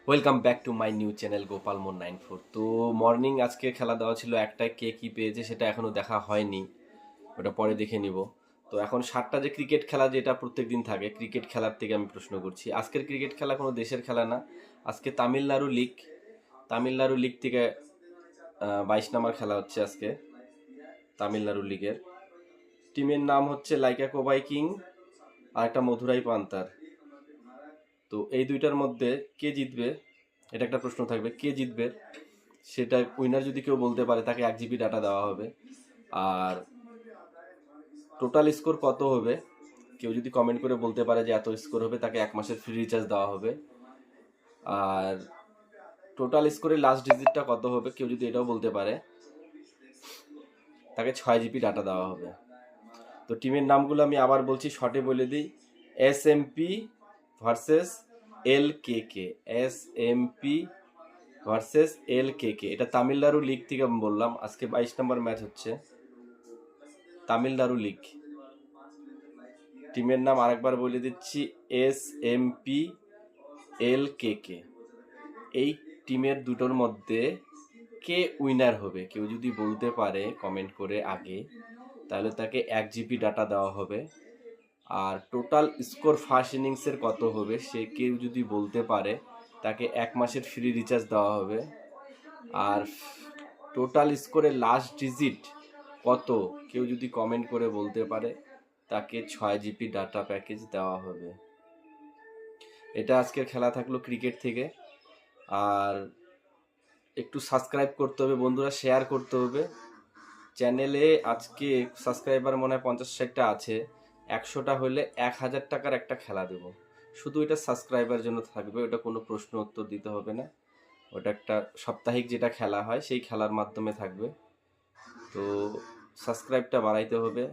Welcome back to my new channel Gopalmor 94। তো morning আজকে খেলা দেওয়া ছিল একটাই, কে কী পেয়েছে সেটা এখনও দেখা হয়নি, ওটা পরে দেখে নিব। তো এখন 7টা যে ক্রিকেট খেলা যেটা প্রত্যেক দিন থাকে, ক্রিকেট খেলার থেকে আমি প্রশ্ন করছি। আজকের ক্রিকেট খেলা কোনো দেশের খেলা না, আজকে তামিলনাড়ু লিগ থেকে 22 নম্বর খেলা হচ্ছে আজকে তামিলনাড়ু লিগের। টিমের নাম হচ্ছে লাইকা কোবাই কিং আর একটা মধুরাই পান্তার। তো এই দুইটার মধ্যে কে জিতবে, এটা একটা প্রশ্ন থাকবে। কে জিতবে সেটা উইনার যদি কেউ বলতে পারে তাকে 1 জিবি ডাটা দেওয়া হবে। আর টোটাল স্কোর কত হবে কেউ যদি কমেন্ট করে বলতে পারে যে এত স্কোর হবে, তাকে 1 মাসের ফ্রি রিচার্জ দেওয়া হবে। আর টোটাল স্কোরের লাস্ট ডিজিটটা কত হবে কেউ যদি এটাও বলতে পারে, তাকে 6 জিবি ডাটা দেওয়া হবে। তো টিমের নামগুলো আমি আবার বলছি, শর্টে বলে দিই। SMP versus LKK, SMP versus LKK। এটা তামিলনাড়ু লিগ থেকে আমি বললাম, আজকে 22 নম্বর ম্যাচ হচ্ছে তামিলনাড়ু লিগ। টিমের নাম আরেকবার বলে দিচ্ছি, SMP LKK। এই টিমের দুটোর মধ্যে কে উইনার হবে কেউ যদি বলতে পারে কমেন্ট করে আগে, তাহলে তাকে 1 জিবি ডাটা দেওয়া হবে। আর টোটাল স্কোর ফার্স্ট ইনিংসের কত হবে সে কেউ যদি বলতে পারে, তাকে 1 মাসের ফ্রি রিচার্জ দেওয়া হবে। আর টোটাল স্কোরের লাস্ট ডিজিট কত কেউ যদি কমেন্ট করে বলতে পারে, তাকে 6 জিবি ডাটা প্যাকেজ দেওয়া হবে। এটা আজকের খেলা থাকলো ক্রিকেট থেকে। আর একটু সাবস্ক্রাইব করতে হবে বন্ধুরা, শেয়ার করতে হবে চ্যানেলে। আজকে সাবস্ক্রাইবার মনে হয় 50-60টা আছে, 100টা হলে 1000 টাকার একটা খেলা দেব। শুধু এটা সাবস্ক্রাইবার জন্য থাকবে, ওটা কোনো প্রশ্ন উত্তর দিতে হবে না, ওটা একটা সাপ্তাহিক যেটা খেলা হয় সেই খেলার মাধ্যমে থাকবে। তো সাবস্ক্রাইবটা বাড়াইতে হবে।